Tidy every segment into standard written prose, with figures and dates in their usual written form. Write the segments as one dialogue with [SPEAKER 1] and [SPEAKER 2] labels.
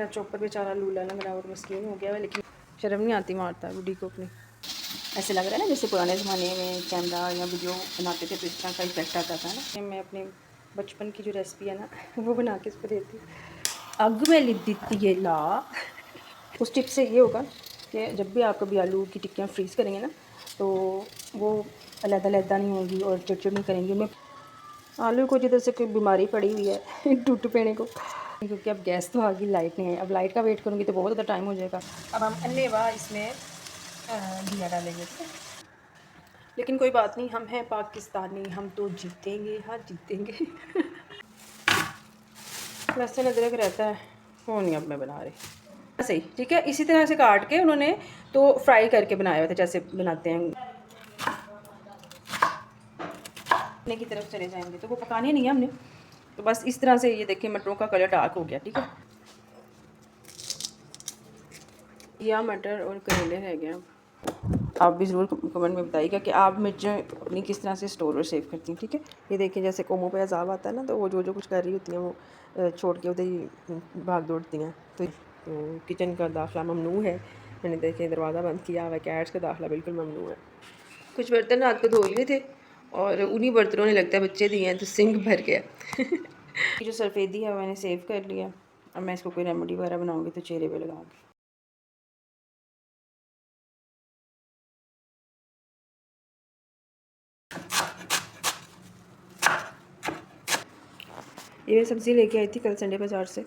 [SPEAKER 1] मेरा चॉपर बेचारा लूला लग रहा है और मस्कीन हो गया है, लेकिन शर्म नहीं आती मारता है बुढ़ी को अपनी। ऐसे लग रहा है ना जैसे पुराने ज़माने में कैमरा या वीडियो बनाते थे तो इस तरह का इफेक्ट आता था ना। मैं अपने बचपन की जो रेसिपी है ना वो बना के इसको देती हूँ। अग में लिप देती है ला। उस टिप से ये होगा कि जब भी आप कभी आलू की टिक्कियाँ फ्रीज़ करेंगे ना तो वो अलग-अलग नहीं होंगी और चिड़चिड़ नहीं करेंगी। मैं आलू को जिधर से कोई बीमारी पड़ी हुई है टूट पेने को, क्योंकि अब गैस तो आ गई, लाइट नहीं है। अब लाइट का वेट करूँगी तो बहुत ज़्यादा टाइम हो जाएगा। अब हम अन्नेवा इसमें घिया डालेंगे, ठीक है। लेकिन कोई बात नहीं, हम हैं पाकिस्तानी, हम तो जीतेंगे, हाँ जीतेंगे। लहसुन अदरक रहता है वो नहीं अब मैं बना रही। सही ठीक है, इसी तरह से काट के उन्होंने तो फ्राई करके बनाया हुआ था जैसे बनाते हैं। की तरफ चले जाएंगे तो वो पकाने नहीं है हमने, तो बस इस तरह से ये देखिए मटरों का कलर डार्क हो गया, ठीक है। या मटर और करेले रह गए। आप भी ज़रूर कमेंट में बताइएगा कि आप मिर्चें अपनी किस तरह से स्टोर और सेव करती हैं, ठीक है। ये देखिए जैसे कोमों पे अजाब आता है ना तो वो जो कुछ कर रही होती हैं वो छोड़ के उधर ही भाग दौड़ती हैं। तो किचन का दाखिला ममनू है। मैंने देखे दरवाज़ा बंद किया हुआ है, कैट्स का दाखिला बिल्कुल ममनू है। कुछ बर्तन रात को धो लिए थे और उन्हीं बर्तनों ने लगता है बच्चे दिए हैं तो सिंक भर गया। जो सफ़ेदी है मैंने सेव कर लिया। अब मैं इसको कोई रेमेडी वगैरह बनाऊँगी तो चेहरे पे लगा के। ये मैं सब्ज़ी लेके आई थी कल संडे बाज़ार से।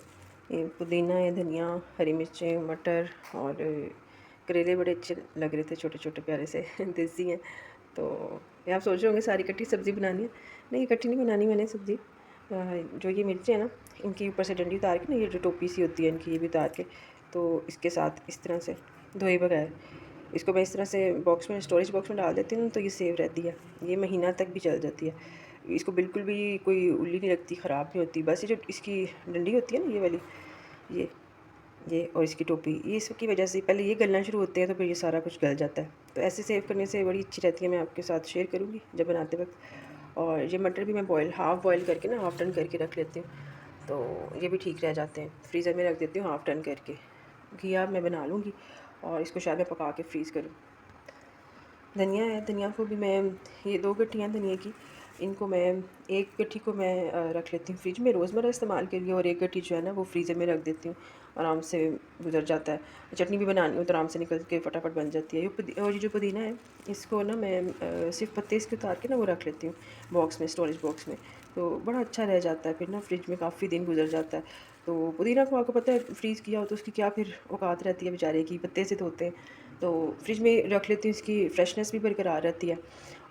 [SPEAKER 1] ये पुदीना है, धनिया, हरी मिर्चें, मटर और करेले बड़े अच्छे लग रहे थे, छोटे छोटे प्यारे से देसी हैं। तो ये आप सोच रहे होंगे सारी इकट्ठी सब्ज़ी बनानी है। नहीं, इकट्ठी नहीं बनानी मैंने सब्ज़ी। जो ये मिर्चें हैं ना इनकी ऊपर से डंडी उतार के ना, ये जो टोपी सी होती है इनकी ये भी उतार के, तो इसके साथ इस तरह से धोए बगैर इसको मैं इस तरह से बॉक्स में, स्टोरेज बॉक्स में डाल देती हूँ तो ये सेव रहती है। ये महीना तक भी चल जाती है। इसको बिल्कुल भी कोई उल्ली नहीं लगती, ख़राब नहीं होती। बस ये जो इसकी डंडी होती है ना ये वाली, ये और इसकी टोपी, ये इसकी वजह से पहले ये गलना शुरू होते हैं तो फिर ये सारा कुछ गल जाता है। तो ऐसे सेव करने से बड़ी अच्छी रहती है। मैं आपके साथ शेयर करूँगी जब बनाते वक्त। और ये मटर भी मैं हाफ़ बॉयल करके ना, हाफ़ टर्न करके रख लेती हूँ, तो ये भी ठीक रह जाते हैं। फ्रीज़र में रख देती हूँ हाफ़ टर्न करके। घिया मैं बना लूँगी और इसको शायद मैं पका के फ्रीज़ करूँ। धनिया है, धनिया को भी मैं, ये 2 गट्ठियाँ धनिया की, इनको मैं, एक गट्ठी को मैं रख लेती हूँ फ्रिज में रोज़मर्रा इस्तेमाल के लिए, और एक गट्ठी जो है ना वो फ्रीज़र में रख देती हूँ, आराम से गुजर जाता है। चटनी भी बनानी हो तो आराम से निकल के फटाफट बन जाती है। और ये जो पुदीना है इसको ना मैं सिर्फ पत्ते इसके उतार के ना वो रख लेती हूँ बॉक्स में, स्टोरेज बॉक्स में, तो बड़ा अच्छा रह जाता है फिर ना, फ्रिज में काफ़ी दिन गुजर जाता है। तो पुदीना को आपको पता है फ्रीज़ किया हो तो उसकी क्या फिर औकात रहती है बेचारे की, पत्ते से धोते हैं, तो फ्रिज में रख लेती हूँ, इसकी फ्रेशनेस भी बरकरार रहती है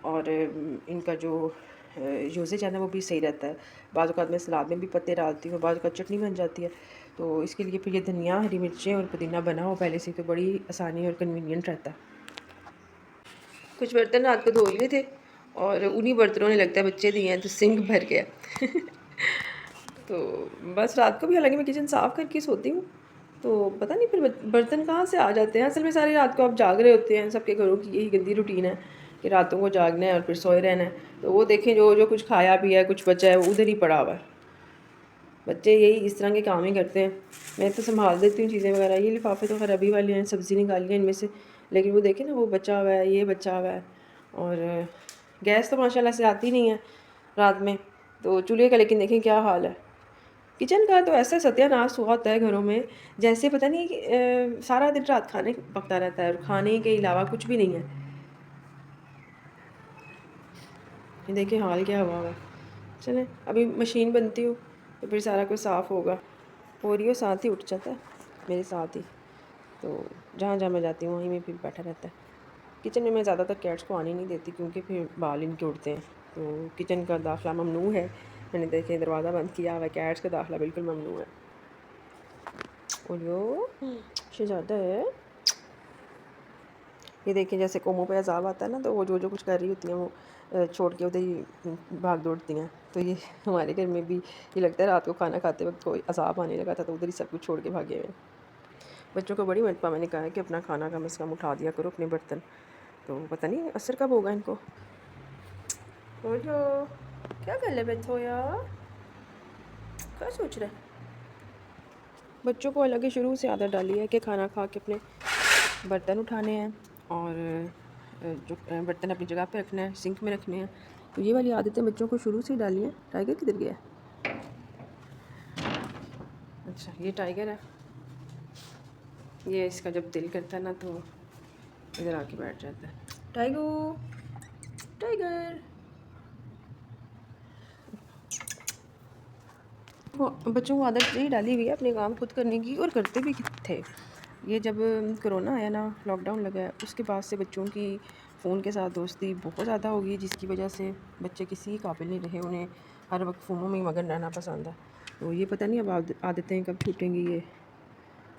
[SPEAKER 1] और इनका जो यूसेज है ना वो भी सही रहता है। बाज़ औक़ात मैं सलाद में भी पत्ते डालती हूँ, बाज़ औक़ात चटनी बन जाती है। तो इसके लिए फिर ये धनिया, हरी मिर्चें और पुदीना बना हो पहले से तो बड़ी आसानी और कन्वीनियंट रहता है। कुछ बर्तन रात को धो लिए थे और उन्हीं बर्तनों ने लगता है बच्चे दिए हैं तो सिंक भर गया। तो बस रात को भी, हालांकि मैं किचन साफ़ करके सोती हूँ, तो पता नहीं फिर बर्तन कहाँ से आ जाते हैं। असल में सारी रात को आप जाग रहे होते हैं, सबके घरों की यही गंदी रूटीन है कि रातों को जागना है और फिर सोए रहना है। तो वो देखें जो जो कुछ खाया पिया है, कुछ बचा है, वो उधर ही पड़ा हुआ है। बच्चे यही इस तरह के काम ही करते हैं। मैं तो संभाल देती हूँ चीज़ें वगैरह। ये लिफाफे तो खैर अभी वाले हैं, सब्ज़ी निकाली है इनमें से, लेकिन वो देखें ना वो बचा हुआ है, ये बचा हुआ है। और गैस तो माशाल्लाह से आती नहीं है रात में, तो चूल्हे का लेकिन देखें क्या हाल है। किचन का तो ऐसा सत्यानाश हुआ होता है घरों में, जैसे पता नहीं सारा दिन रात खाने पकता रहता है और खाने के अलावा कुछ भी नहीं है। ये देखिए हाल क्या हुआ है। चलें अभी मशीन बनती हूँ तो फिर सारा कुछ साफ़ होगा। ओरियो साथ ही उठ जाता है मेरे साथ ही, तो जहाँ जहाँ मैं जाती हूँ वहीं में फिर बैठा रहता है। किचन में मैं ज़्यादातर कैट्स को आने नहीं देती क्योंकि फिर बाल इनके उड़ते हैं, तो किचन का दाखिला ममनू है। मैंने देखे दरवाज़ा बंद किया हुआ है, कैट्स का दाखिला बिल्कुल ममनू है। ओरियो शहज़ादा है। ये देखिए जैसे कोमों पे अजाब आता है ना तो वो जो कुछ कर रही होती हैं वो छोड़ के उधर ही भाग दौड़ती हैं। तो ये हमारे घर में भी ये लगता है रात को खाना खाते वक्त कोई अजाब आने लगा था तो उधर ही सब कुछ छोड़ के भागे हुए। बच्चों को बड़ी मरतबा मैंने कहा है कि अपना खाना कम से कम उठा दिया करो अपने बर्तन, तो पता नहीं असर कब होगा इनको। ओयो क्या कर ले बैठो यार, क्या सोच रहे? बच्चों को अलग ही शुरू से आदत डाली है कि खाना खा के अपने बर्तन उठाने हैं और जो बर्तन अपनी जगह पे रखना है, सिंक में रखने हैं। तो ये वाली आदतें बच्चों को शुरू से ही डाली हैं। टाइगर किधर गया? अच्छा, ये टाइगर है। ये इसका जब दिल करता है ना तो इधर आके बैठ जाता है। Tiger, tiger. बच्चों को आदत यही डाली हुई है अपने काम खुद करने की, और करते भी थे। ये जब कोरोना आया ना, लॉकडाउन लगा है, उसके बाद से बच्चों की फ़ोन के साथ दोस्ती बहुत ज़्यादा होगी, जिसकी वजह से बच्चे किसी काबिल नहीं रहे। उन्हें हर वक्त फ़ोनों में ही मगन रहना पसंद है। तो ये पता नहीं अब आदतें कब छूटेंगी ये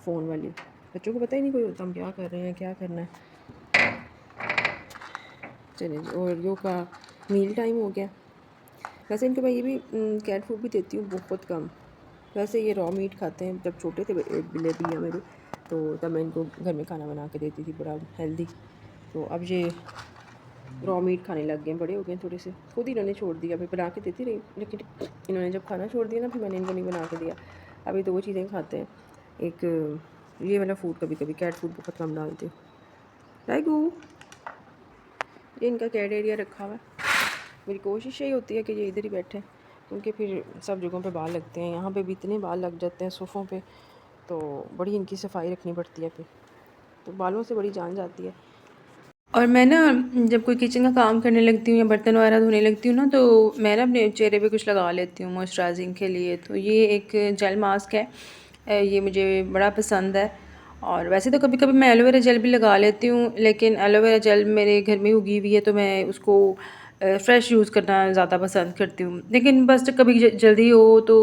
[SPEAKER 1] फ़ोन वाली। बच्चों को पता ही नहीं कोई होता हम क्या कर रहे हैं, क्या करना है। चलिए जी, और यो का मील टाइम हो गया। वैसे इनको मैं ये भी कैट फूड भी देती हूँ, बहुत कम। वैसे ये रॉ मीट खाते हैं। जब छोटे थे बिल्ले भैया मेरे, तो तब मैं इनको घर में खाना बना के देती थी, बड़ा हेल्दी। तो अब ये रॉ मीट खाने लग गए, बड़े हो गए थोड़े से। खुद ही इन्होंने छोड़ दिया, अभी बना के देती रही, लेकिन इन्होंने जब खाना छोड़ दिया ना, फिर मैंने इनको नहीं बना के दिया। अभी तो वो चीज़ें खाते हैं। एक ये वाला फूड कभी कभी, कैट फूड बहुत कम डालती हूँ। टाइगू, ये इनका कैट एरिया रखा हुआ है। मेरी कोशिश यही होती है कि ये इधर ही बैठे, क्योंकि फिर सब जगहों पे बाल लगते हैं। यहाँ पे भी इतने बाल लग जाते हैं सोफ़ों पे, तो बड़ी इनकी सफाई रखनी पड़ती है फिर, तो बालों से बड़ी जान जाती है।
[SPEAKER 2] और मैं ना जब कोई किचन का काम करने लगती हूँ या बर्तन वगैरह धोने लगती हूँ ना, तो मैं ना अपने चेहरे पे कुछ लगा लेती हूँ मॉइस्चराइजिंग के लिए। तो ये एक जेल मास्क है, ये मुझे बड़ा पसंद है। और वैसे तो कभी कभी मैं एलोवेरा जेल भी लगा लेती हूँ, लेकिन एलोवेरा जेल मेरे घर में उगी हुई है, तो मैं उसको फ़्रेश यूज़ करना ज़्यादा पसंद करती हूँ। लेकिन बस जब कभी जल्दी हो तो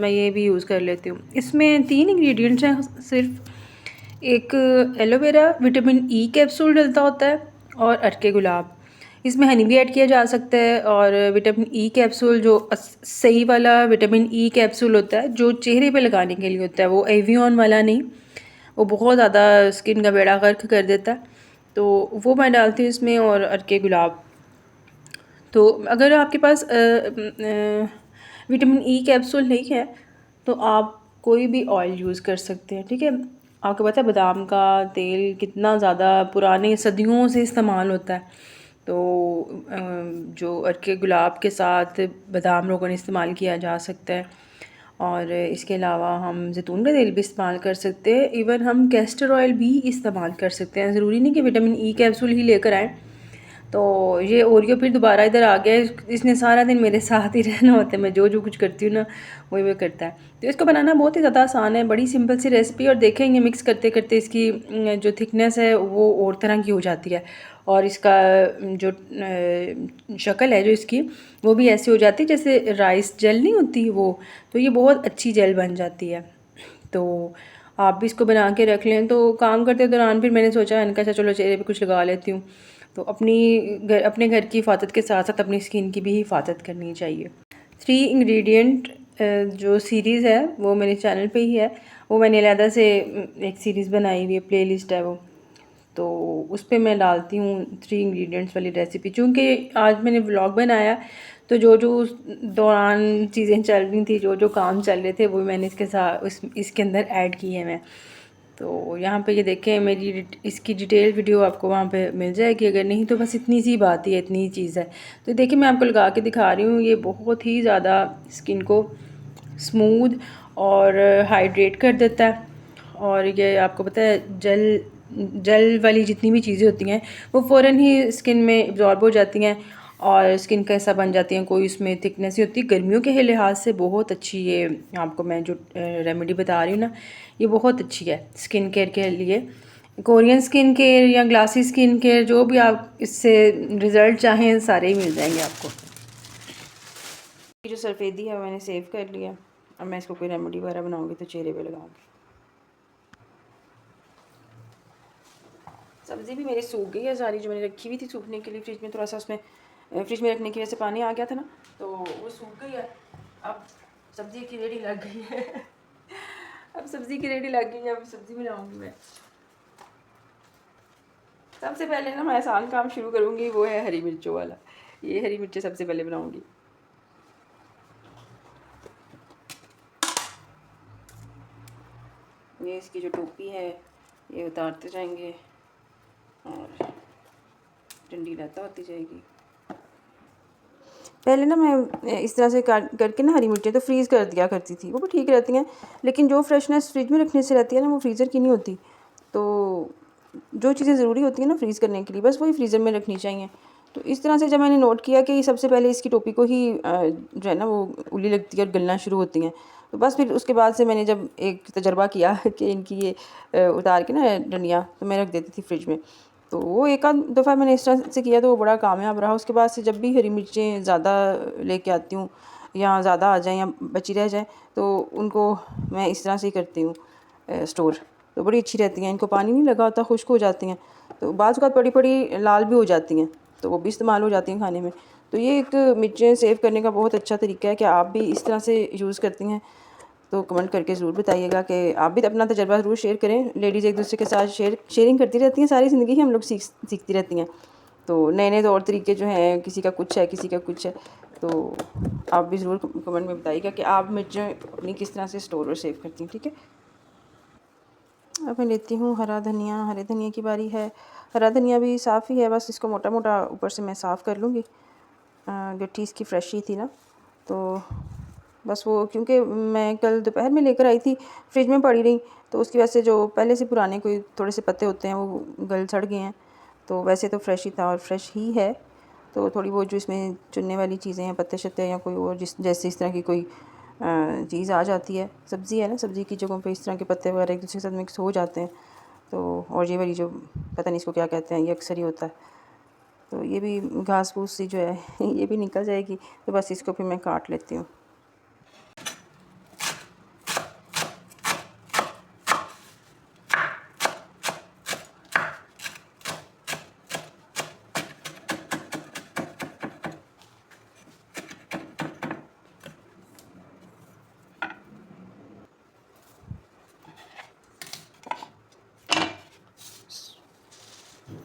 [SPEAKER 2] मैं ये भी यूज़ कर लेती हूँ। इसमें 3 इंग्रेडिएंट्स हैं सिर्फ। एक एलोवेरा विटामिन ई कैप्सूल डलता होता है, और अटके गुलाब। इसमें हनी भी ऐड किया जा सकता है। और विटामिन ई कैप्सूल जो सही वाला विटामिन ई कैप्सूल होता है, जो चेहरे पे लगाने के लिए होता है, वो एवियन वाला नहीं, वो बहुत ज़्यादा स्किन का बेड़ा गर्क कर देता है। तो वो मैं डालती हूँ इसमें, और अटके गुलाब। तो अगर आपके पास विटामिन ई कैप्सूल नहीं है, तो आप कोई भी ऑयल यूज़ कर सकते हैं, ठीक है। आपको पता है बादाम का तेल कितना ज़्यादा पुराने सदियों से इस्तेमाल होता है। तो जो अर्के गुलाब के साथ बादाम रोगन इस्तेमाल किया जा सकता है। और इसके अलावा हम जैतून का तेल भी इस्तेमाल कर सकते हैं। इवन हम कैस्टर ऑयल भी इस्तेमाल कर सकते हैं। ज़रूरी नहीं कि विटामिन ई कैप्सूल ही लेकर आएँ। तो ये ओरियो फिर दोबारा इधर आ गया। इसने सारा दिन मेरे साथ ही रहना होता है, मैं जो जो कुछ करती हूँ ना वही वो करता है। तो इसको बनाना बहुत ही ज़्यादा आसान है, बड़ी सिंपल सी रेसिपी। और देखेंगे मिक्स करते करते इसकी जो थिकनेस है वो और तरह की हो जाती है, और इसका जो शक्ल है जो इसकी, वो भी ऐसी हो जाती है जैसे राइस जेल नहीं होती वो। तो ये बहुत अच्छी जेल बन जाती है। तो आप भी इसको बना के रख लें। तो काम करते दौरान फिर मैंने सोचा इनका अच्छा चलो चेहरे पे कुछ लगा लेती हूँ। तो अपने घर की हिफाजत के साथ साथ अपनी स्किन की भी हिफाजत करनी चाहिए। 3 इंग्रेडिएंट जो सीरीज़ है वो मेरे चैनल पे ही है। वो मैंने अलहदा से एक सीरीज़ बनाई हुई है, प्लेलिस्ट है वो। तो उस पे मैं डालती हूँ 3 इंग्रेडिएंट्स वाली रेसिपी। चूँकि आज मैंने व्लॉग बनाया, तो जो जो उस दौरान चीज़ें चल रही थी, जो जो काम चल रहे थे, वो मैंने इसके साथ इसके अंदर ऐड किए हैं मैं। तो यहाँ पे ये देखें, मेरी इसकी डिटेल वीडियो आपको वहाँ पे मिल जाएगी। अगर नहीं तो बस इतनी सी बात ही है, इतनी ही चीज़ है। तो देखिए मैं आपको लगा के दिखा रही हूँ। ये बहुत ही ज़्यादा स्किन को स्मूथ और हाइड्रेट कर देता है। और ये आपको पता है जल वाली जितनी भी चीज़ें होती हैं वो फ़ौरन ही स्किन में एब्जॉर्ब हो जाती हैं, और स्किन कैसा बन जाती हैं, कोई उसमें थिकनेस ही होती है। गर्मियों के लिहाज से बहुत अच्छी ये आपको मैं जो रेमेडी बता रही हूँ ना, ये बहुत अच्छी है स्किन केयर के लिए। कोरियन स्किन केयर या ग्लासी स्किन केयर, जो भी आप इससे रिज़ल्ट चाहें सारे ही मिल जाएंगे आपको।
[SPEAKER 1] ये जो सफ़ेदी है मैंने सेव कर लिया। अब मैं इसको कोई रेमेडी वगैरह बनाऊँगी तो चेहरे पे लगाऊँगी। सब्ज़ी भी मेरी सूख गई है सारी, जो मैंने रखी हुई थी सूखने के लिए फ्रिज में। थोड़ा सा उसमें फ्रिज में रखने की वजह से पानी आ गया था ना, तो वो सूख गई है। अब सब्ज़ी की रेडी लग गई है अब सब्ज़ी की रेडी लग गई है, अब सब्ज़ी बनाऊँगी मैं। सबसे पहले ना मैं आसान काम शुरू करूँगी, वो है हरी मिर्चों वाला। ये हरी मिर्चें सबसे पहले बनाऊँगी। ये इसकी जो टोपी है ये उतारते जाएंगे और डंडी लता होती जाएगी। पहले ना मैं इस तरह से करके ना हरी मिर्चें तो फ्रीज़ कर दिया करती थी, वो भी ठीक रहती हैं, लेकिन जो फ्रेशनेस फ्रिज में रखने से रहती है ना वो फ्रीज़र की नहीं होती। तो जो चीज़ें ज़रूरी होती हैं ना फ्रीज़ करने के लिए बस वही फ्रीज़र में रखनी चाहिए। तो इस तरह से जब मैंने नोट किया कि सबसे पहले इसकी टोपी को ही जो है ना वो उल्ली लगती है और गलना शुरू होती हैं, तो बस फिर उसके बाद से मैंने जब एक तजर्बा किया कि इनकी ये उतार के ना डंडियाँ तो मैं रख देती थी फ्रिज में। तो वो एक आध दफ़ा मैंने इस तरह से किया तो वो बड़ा कामयाब रहा। उसके बाद से जब भी हरी मिर्चें ज़्यादा लेके आती हूँ या ज़्यादा आ जाएँ या बची रह जाएँ तो उनको मैं इस तरह से ही करती हूँ स्टोर। तो बड़ी अच्छी रहती हैं, इनको पानी नहीं लगा होता, खुश्क हो जाती हैं। तो बाज़ औक़ात बड़ी लाल भी हो जाती हैं, तो वो भी इस्तेमाल हो जाती हैं खाने में। तो ये एक मिर्चें सेव करने का बहुत अच्छा तरीका है कि आप भी इस तरह से यूज़ करती हैं। तो कमेंट करके ज़रूर बताइएगा कि आप भी अपना तजर्बा ज़रूर शेयर करें। लेडीज़ एक दूसरे के साथ शेयरिंग करती रहती हैं, सारी ज़िंदगी ही हम लोग सीखती रहती हैं। तो नए-नए तौर तरीके जो हैं किसी का कुछ है, किसी का कुछ है। तो आप भी ज़रूर कमेंट में बताइएगा कि आप मिर्चें अपनी किस तरह से स्टोर और सेव करती हैं, ठीक है? अब मैं लेती हूँ हरा धनिया। हरे धनिया की बारी है। हरा धनिया भी साफ़ ही है, बस इसको मोटा-मोटा ऊपर से मैं साफ़ कर लूँगी। गट्ठी इसकी फ्रेश ही थी ना, तो बस वो क्योंकि मैं कल दोपहर में लेकर आई थी, फ्रिज में पड़ी रही, तो उसकी वजह से जो पहले से पुराने कोई थोड़े से पत्ते होते हैं वो गल सड़ गए हैं। तो वैसे तो फ्रेश ही था और फ्रेश ही है। तो थोड़ी बहुत जो इसमें चुनने वाली चीज़ें हैं, पत्ते शत्ते या कोई और जैसे इस तरह की कोई चीज़ आ जाती है, सब्ज़ी है ना, सब्ज़ी की जगहों पे इस तरह के पत्ते वगैरह एक दूसरे के साथ मिक्स हो जाते हैं। तो और ये वाली जो पता नहीं इसको क्या कहते हैं, ये अक्सर ही होता है। तो ये भी घास फूस सी जो है ये भी निकल जाएगी। तो बस इसको फिर मैं काट लेती हूँ।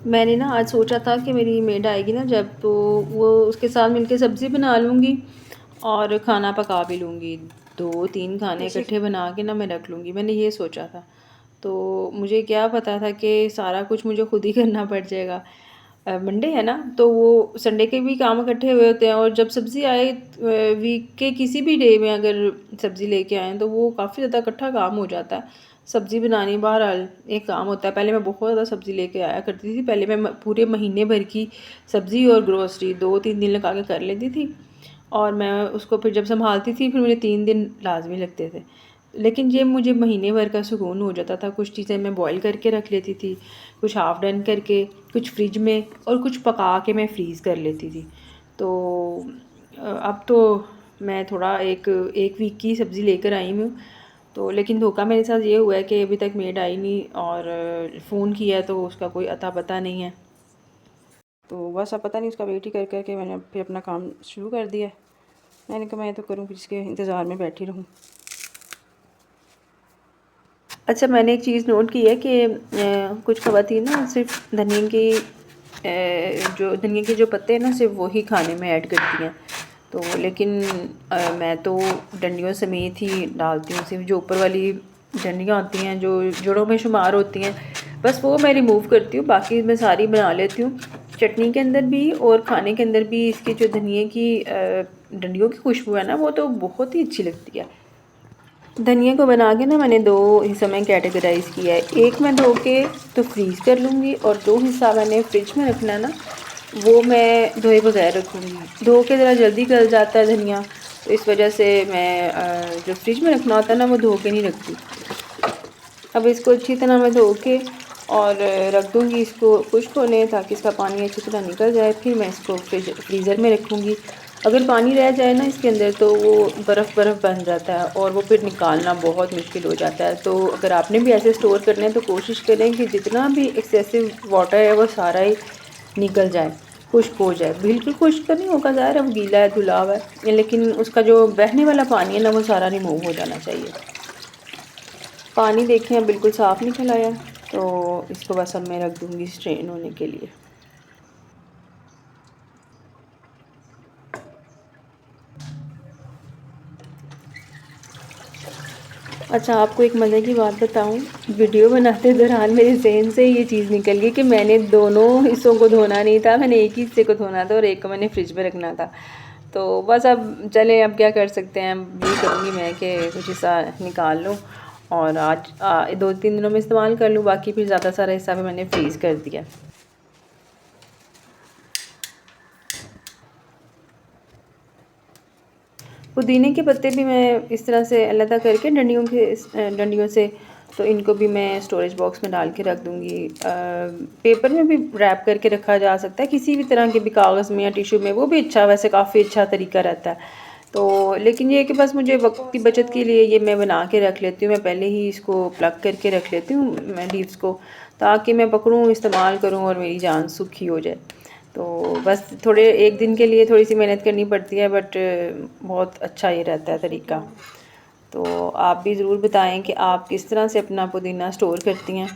[SPEAKER 2] मैंने ना आज सोचा था कि मेरी मेड आएगी ना जब, तो वो उसके साथ मिलके सब्ज़ी बना लूँगी और खाना पका भी लूँगी। 2-3 खाने इकट्ठे बना के ना मैं रख लूँगी, मैंने ये सोचा था। तो मुझे क्या पता था कि सारा कुछ मुझे खुद ही करना पड़ जाएगा। मंडे है ना, तो वो संडे के भी काम इकट्ठे हुए होते हैं और जब सब्ज़ी आए वीक के किसी भी डे में अगर सब्ज़ी लेके आएँ तो वो काफ़ी ज़्यादा इकट्ठा काम हो जाता है। सब्ज़ी बनानी बहरहाल एक काम होता है। पहले मैं बहुत ज़्यादा सब्ज़ी लेके आया करती थी। पहले मैं पूरे महीने भर की सब्ज़ी और ग्रोसरी 2-3 दिन लगा के कर लेती थी और मैं उसको फिर जब संभालती थी फिर मुझे 3 दिन लाज़मी लगते थे। लेकिन ये मुझे महीने भर का सुकून हो जाता था। कुछ चीज़ें मैं बॉयल करके रख लेती थी, कुछ हाफ़ डन करके, कुछ फ्रिज में और कुछ पका के मैं फ्रीज़ कर लेती थी। तो अब तो मैं थोड़ा एक वीक की सब्ज़ी लेकर आई हूँ। तो लेकिन धोखा मेरे साथ ये हुआ है कि अभी तक मेड आई नहीं और फ़ोन किया है तो उसका कोई अता पता नहीं है।
[SPEAKER 1] तो बस अब पता नहीं उसका वेट ही कर के मैंने फिर अपना काम शुरू कर दिया। मैंने कहा मैं तो करूँ, फिर इसके इंतज़ार में बैठी रहूँ।
[SPEAKER 2] अच्छा, मैंने एक चीज़ नोट की है कि कुछ ख़वातीन ना सिर्फ जो धनिया के जो पत्ते हैं ना सिर्फ वही खाने में ऐड करती हैं। तो लेकिन मैं तो डंडियों समेत ही डालती हूँ। सिर्फ जो ऊपर वाली डंडियाँ होती हैं जो जड़ों में शुमार होती हैं बस वो मैं रिमूव करती हूँ, बाकी मैं सारी बना लेती हूँ। चटनी के अंदर भी और खाने के अंदर भी इसकी जो धनिए की डंडियों की खुशबू है ना वो तो बहुत ही अच्छी लगती है। धनिया को बना के ना मैंने 2 हिस्सों में कैटेगराइज़ किया है। एक मैं धो के तो फ्रीज़ कर लूँगी और 2 हिस्सा मैंने फ्रिज में रखना है ना, वो मैं धोए बगैर रखूँगी। धो के ज़रा जल्दी गल जाता है धनिया, तो इस वजह से मैं जो फ्रिज में रखना होता है ना वो धो के नहीं रखती। अब इसको अच्छी तरह मैं धो के और रख दूँगी इसको खुश्क होने, ताकि इसका पानी अच्छी तरह निकल जाए। फिर मैं इसको फ्रीज़र में रखूँगी। अगर पानी रह जाए ना इसके अंदर तो वो बर्फ़ बन जाता है और वो फिर निकालना बहुत मुश्किल हो जाता है। तो अगर आपने भी ऐसे स्टोर करने हैं तो कोशिश करें कि जितना भी एक्सेसिव वाटर है वो सारा ही निकल जाए, खुश्क हो जाए। बिल्कुल खुश्क तो नहीं होगा, ज़ाहिर है वो गीला है, धुला हुआ है, लेकिन उसका जो बहने वाला पानी है ना वो सारा रिमूव हो जाना चाहिए। पानी देखें अब बिल्कुल साफ़ निकल आया, तो इसको बस अब मैं रख दूँगी स्ट्रेन होने के लिए। अच्छा, आपको एक मज़े की बात बताऊँ, वीडियो बनाते दौरान मेरे ज़हन से ये चीज़ निकल गई कि मैंने दोनों हिस्सों को धोना नहीं था, मैंने एक ही हिस्से को धोना था और एक को मैंने फ्रिज में रखना था। तो बस अब चलें, अब क्या कर सकते हैं, अब ये करूँगी मैं कि कुछ हिस्सा निकाल लूँ और आज 2-3 दिनों में इस्तेमाल कर लूँ, बाकी फिर ज़्यादा सारा हिस्सा भी मैंने फ्रीज़ कर दिया। पुदीने के पत्ते भी मैं इस तरह से अलग करके डंडियों से, तो इनको भी मैं स्टोरेज बॉक्स में डाल के रख दूँगी। पेपर में भी रैप करके रखा जा सकता है, किसी भी तरह के भी कागज़ में या टिश्यू में, वो भी अच्छा, वैसे काफ़ी अच्छा तरीका रहता है। तो लेकिन ये है कि बस मुझे वक्त की बचत के लिए ये मैं बना के रख लेती हूँ, मैं पहले ही इसको प्लग करके रख लेती हूँ मैं लीव्स को, ताकि मैं पकड़ूँ, इस्तेमाल करूँ और मेरी जान सुखी हो जाए। तो बस थोड़े एक दिन के लिए थोड़ी सी मेहनत करनी पड़ती है, बट बहुत अच्छा ये रहता है तरीका। तो आप भी ज़रूर बताएं कि आप किस तरह से अपना पुदीना स्टोर करती हैं।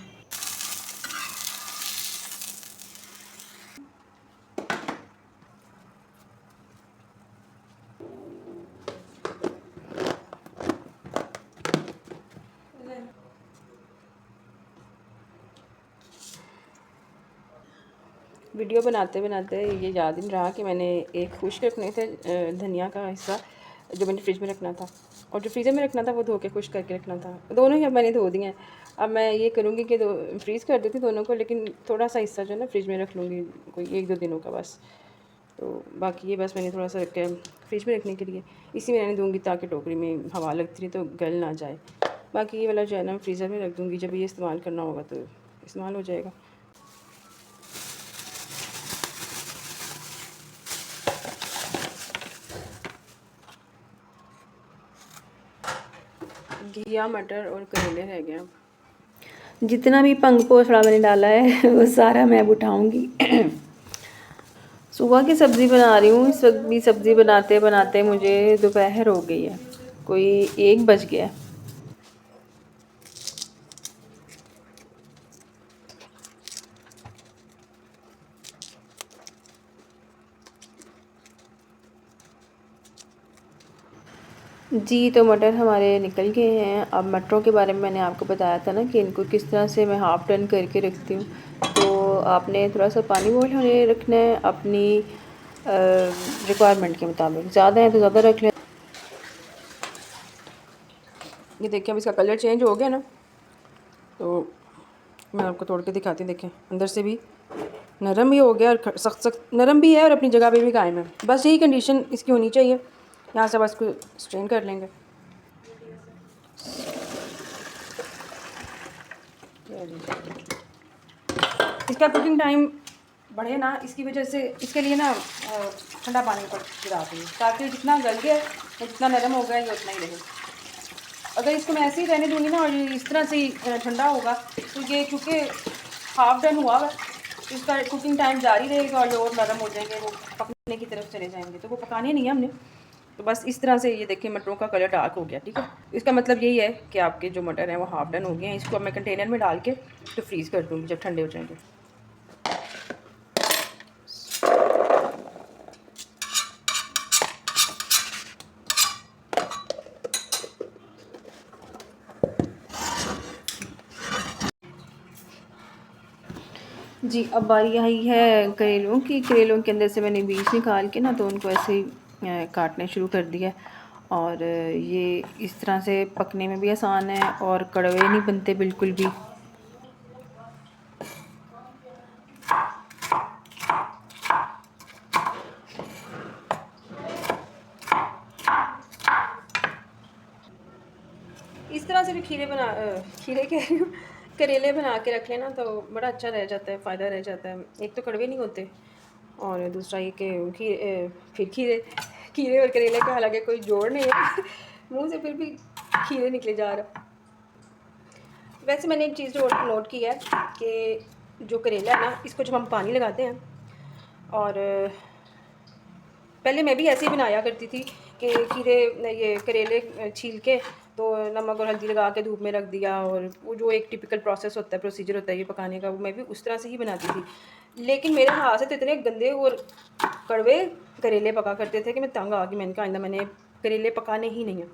[SPEAKER 2] वीडियो बनाते बनाते ये याद नहीं रहा कि मैंने एक खुश्क रखने थे धनिया का हिस्सा जो मैंने फ्रिज में रखना था, और जो फ्रीज़र में रखना था वो धो के खुश्क करके रखना था। दोनों ही अब मैंने धो दिए हैं। अब मैं ये करूँगी कि फ्रीज़ कर देती दोनों को, लेकिन थोड़ा सा हिस्सा जो है ना फ्रिज में रख लूँगी, कोई 1-2 दिनों का बस। तो बाकी ये बस मैंने थोड़ा सा रख के फ्रिज में रखने के लिए इसी में रहने दूँगी, ताकि टोकरी में हवा लगती रही तो गल ना जाए। बाकी ये वाला जो है ना फ्रीज़र में रख दूँगी, जब ये इस्तेमाल करना होगा तो इस्तेमाल हो जाएगा। घिया, मटर और करेले रह गए अब। जितना भी पंग पोसड़ा मैंने डाला है वो सारा मैं अब उठाऊँगी। सुबह की सब्ज़ी बना रही हूँ, इस वक्त भी सब्ज़ी बनाते बनाते मुझे दोपहर हो गई है, कोई 1 बज गया है। जी, तो मटर हमारे निकल गए हैं। अब मटरों के बारे में मैंने आपको बताया था ना कि इनको किस तरह से मैं हाफ़ टर्न करके रखती हूँ। तो आपने थोड़ा सा पानी बॉयल होने रखना है अपनी रिक्वायरमेंट के मुताबिक, ज़्यादा है तो ज़्यादा रख लें। ये देखिए अब इसका कलर चेंज हो गया ना, तो मैं आपको तोड़ के दिखाती हूँ। देखें अंदर से भी नरम भी हो गया और सख्त सख्त नरम भी है और अपनी जगह पे भी कायम है। बस यही कंडीशन इसकी होनी चाहिए। यहाँ से बस को स्ट्रेन कर लेंगे। इसका कुकिंग टाइम बढ़े ना, इसकी वजह से इसके लिए ना ठंडा पानी पर गिराती हूँ, ताकि जितना गल गया या जितना नरम हो गया ये उतना ही रहे। अगर इसको मैं ऐसे ही रहने दूँगी ना और ये इस तरह से ही ठंडा होगा, तो ये चूँकि हाफ डन हुआ है, इसका कुकिंग टाइम जारी रहेगा और ये और नरम हो जाएंगे, वो पकने की तरफ चले जाएंगे। तो वो पकाने नहीं है हमने, तो बस इस तरह से ये देखिए मटरों का कलर डार्क हो गया। ठीक है, इसका मतलब यही है कि आपके जो मटर हैं वो हाफ डन हो गए हैं। इसको अब मैं कंटेनर में डाल के तो फ्रीज़ कर दूँगी जब ठंडे हो जाएंगे। जी, अब बारी आई है करेलों की। करेलों के अंदर से मैंने बीज निकाल के ना तो उनको ऐसे ही काटने शुरू कर दिया, और ये इस तरह से पकने में भी आसान है और कड़वे नहीं बनते बिल्कुल भी। इस तरह से भी खीरे कह रही हूँ, करेले बना के रख लेना तो बड़ा अच्छा रह जाता है, फ़ायदा रह जाता है। एक तो कड़वे नहीं होते, और दूसरा ये कि फिर खीरे खीरे और करेले का हालांकि कोई जोड़ नहीं है मुंह से फिर भी खीरे निकले जा रहा। वैसे मैंने एक चीज़ नोट की है कि जो करेला है ना, इसको जब हम पानी लगाते हैं, और पहले मैं भी ऐसे ही बनाया करती थी कि खीरे ये करेले छील के तो नमक और हल्दी लगा के धूप में रख दिया, और वो जो एक टिपिकल प्रोसेस होता है, प्रोसीजर होता है ये पकाने का, वो मैं भी उस तरह से ही बनाती थी। लेकिन मेरे हाथ से तो इतने गंदे और कड़वे करेले पका करते थे कि मैं तंग आ गई। मैंने कहा आइंदा मैंने करेले पकाने ही नहीं है।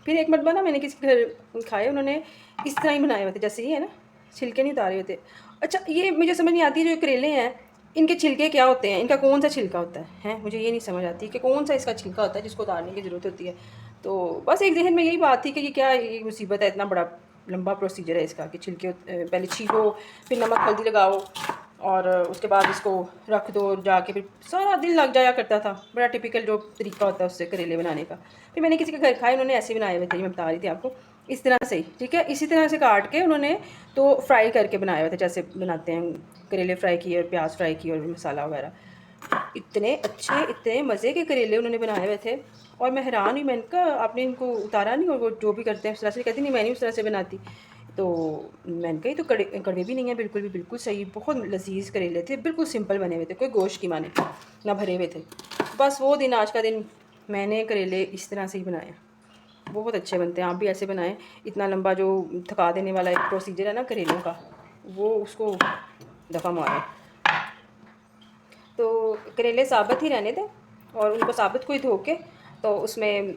[SPEAKER 1] फिर एक मरतबा ना मैंने किसी के घर खाए, उन्होंने इस तरह ही बनाए हुए थे जैसे ये है ना, छिलके नहीं उतारे हुए थे। अच्छा, ये मुझे समझ नहीं आती, जो करेले हैं इनके छिलके क्या होते हैं, इनका कौन सा छिलका होता है मुझे ये नहीं समझ आती कि कौन सा इसका छिलका होता है जिसको उतारने की ज़रूरत होती है। तो बस एक जहन में यही बात थी कि ये क्या ये मुसीबत है, इतना बड़ा लंबा प्रोसीजर है इसका कि छिलके पहले छीलो, फिर नमक हल्दी लगाओ, और उसके बाद इसको रख दो, जाके फिर सारा दिन लग जाया करता था। बड़ा टिपिकल जो तरीका होता है उससे करेले बनाने का। फिर मैंने किसी के घर खाए, उन्होंने ऐसे बनाए हुए थे, मैं बता रही थी आपको, इस तरह से ही, ठीक है, इसी तरह से काट के उन्होंने तो फ्राई करके बनाए हुए थे जैसे बनाते हैं करेले, फ्राई किए और प्याज फ्राई किए और मसाला वगैरह। इतने अच्छे, इतने मज़े के करेले उन्होंने बनाए हुए थे, और मैं हैरान हुई, मैंने कहा आपने इनको उतारा नहीं, और वो जो भी करते हैं उस तरह से, कहती नहीं मैं नहीं उस तरह से बनाती। तो मैंने कहा ये तो कड़वे भी नहीं है बिल्कुल भी, बिल्कुल सही, बहुत लजीज करेले थे, बिल्कुल सिंपल बने हुए थे, कोई गोश्त की माने ना भरे हुए थे। बस वो दिन आज का दिन मैंने करेले इस तरह से ही बनाए, बहुत अच्छे बनते हैं, आप भी ऐसे बनाएं। इतना लंबा जो थका देने वाला एक प्रोसीजर है ना करेलों का, वो उसको दफ़ा मारें। तो करेले साबुत ही रहने दें, और उनको साबुत को ही धो के, तो उसमें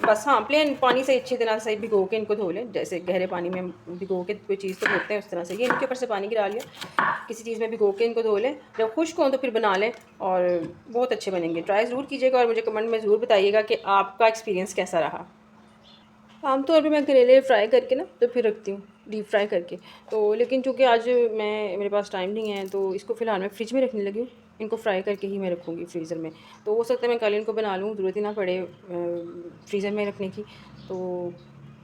[SPEAKER 1] बस हाँ प्लेन पानी से अच्छी तरह से भिगो के इनको धो लें, जैसे गहरे पानी में भिगो के कोई चीज़ तो धोते हैं उस तरह से, ये इनके ऊपर से पानी गिरा लिया, किसी चीज़ में भिगो के इनको धो लें, जब खुश्क हों तो फिर बना लें, और बहुत अच्छे बनेंगे। ट्राई ज़रूर कीजिएगा और मुझे कमेंट में ज़रूर बताइएगा कि आपका एक्सपीरियंस कैसा रहा। आमतौर पे मैं करेले फ्राई करके ना तो फिर रखती हूँ, डीप फ्राई करके। तो लेकिन चूँकि आज मेरे पास टाइम नहीं है, तो इसको फ़िलहाल मैं फ्रिज में रखने लगी हूँ। इनको फ्राई करके ही मैं रखूँगी फ्रीज़र में। तो हो सकता है मैं कल इनको बना लूँ, ज़रूरत ही ना पड़े फ्रीज़र में रखने की। तो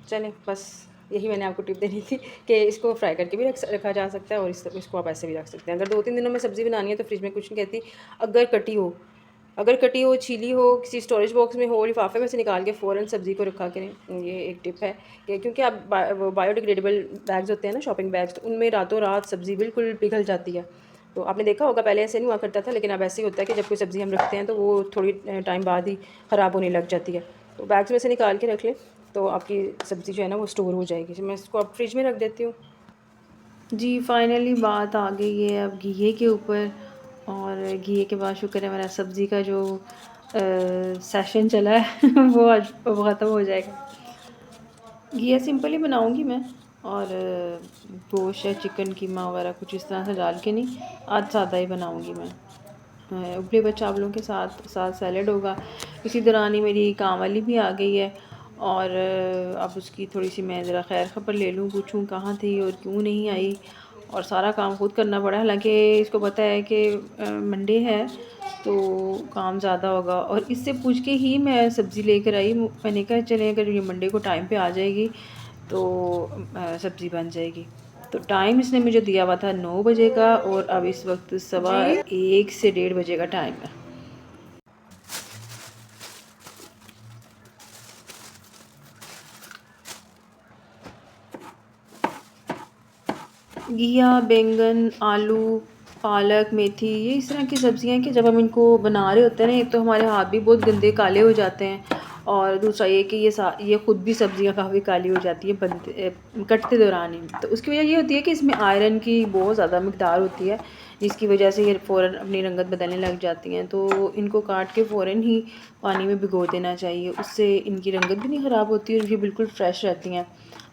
[SPEAKER 1] चलें, बस यही मैंने आपको टिप देनी थी कि इसको फ्राई करके भी रखा जा सकता है, और इसको आप ऐसे भी रख सकते हैं। अगर 2-3 दिनों में सब्ज़ी बनानी है तो फ्रिज में कुछ नहीं कहती। अगर कटी हो, छीली हो, किसी स्टोरेज बॉक्स में हो, लिफाफे में से निकाल के फ़ौरन सब्ज़ी को रखा करें। ये एक टिप है कि क्योंकि आप वो बायोडिग्रेडेबल बैग्स होते हैं ना, शॉपिंग बैग्स, तो उनमें रातों रात सब्ज़ी बिल्कुल पिघल जाती है। तो आपने देखा होगा, पहले ऐसे नहीं हुआ करता था, लेकिन अब ऐसे ही होता है कि जब कोई सब्ज़ी हम रखते हैं तो वो थोड़ी टाइम बाद ही ख़राब होने लग जाती है। तो बैग्स में से निकाल के रख लें, तो आपकी सब्ज़ी जो है ना वो स्टोर हो जाएगी। तो मैं इसको अब फ्रिज में रख देती हूँ।
[SPEAKER 2] जी, फाइनली बात आ गई है अब घिये के ऊपर, और घिये के बाद शुक्र है मेरा सब्ज़ी का जो सेशन चला है वो आज वो ख़त्म हो जाएगा। घिया सिंपल ही बनाऊंगी मैं, और गोश्त या चिकन कीमा वगैरह कुछ इस तरह से डाल के नहीं, आज सादा ही बनाऊंगी मैं। उबले हुए चावलों के साथ साथ सैलेड होगा। इसी दौरान ही मेरी काम वाली भी आ गई है, और अब उसकी थोड़ी सी मैं ज़रा खैर ख़बर ले लूँ, पूछूँ कहाँ थी और क्यों नहीं आई, और सारा काम खुद करना पड़ा। हालांकि इसको पता है कि मंडे है तो काम ज़्यादा होगा, और इससे पूछ के ही मैं सब्ज़ी लेकर आई। मैंने कहा चलें अगर ये मंडे को टाइम पे आ जाएगी तो सब्ज़ी बन जाएगी। तो टाइम इसने मुझे दिया हुआ था 9 बजे का, और अब इस वक्त सवा
[SPEAKER 1] जी,
[SPEAKER 2] 1 से 1:30 बजे का टाइम है। घिया, बैंगन, आलू, पालक, मेथी, ये इस तरह की सब्ज़ियाँ हैं कि जब हम इनको बना रहे होते हैं ना, एक तो हमारे हाथ भी बहुत गंदे काले हो जाते हैं, और दूसरा ये कि ये ख़ुद भी सब्ज़ियाँ काफ़ी काली हो जाती है कटते दौरान ही। तो उसकी वजह ये होती है कि इसमें आयरन की बहुत ज़्यादा मिक़दार होती है, जिसकी वजह से ये फ़ौरन अपनी रंगत बदलने लग जाती हैं। तो इनको काट के फ़ौरन ही पानी में भिगो देना चाहिए, उससे इनकी रंगत भी नहीं ख़राब होती और ये बिल्कुल फ्रेश रहती हैं।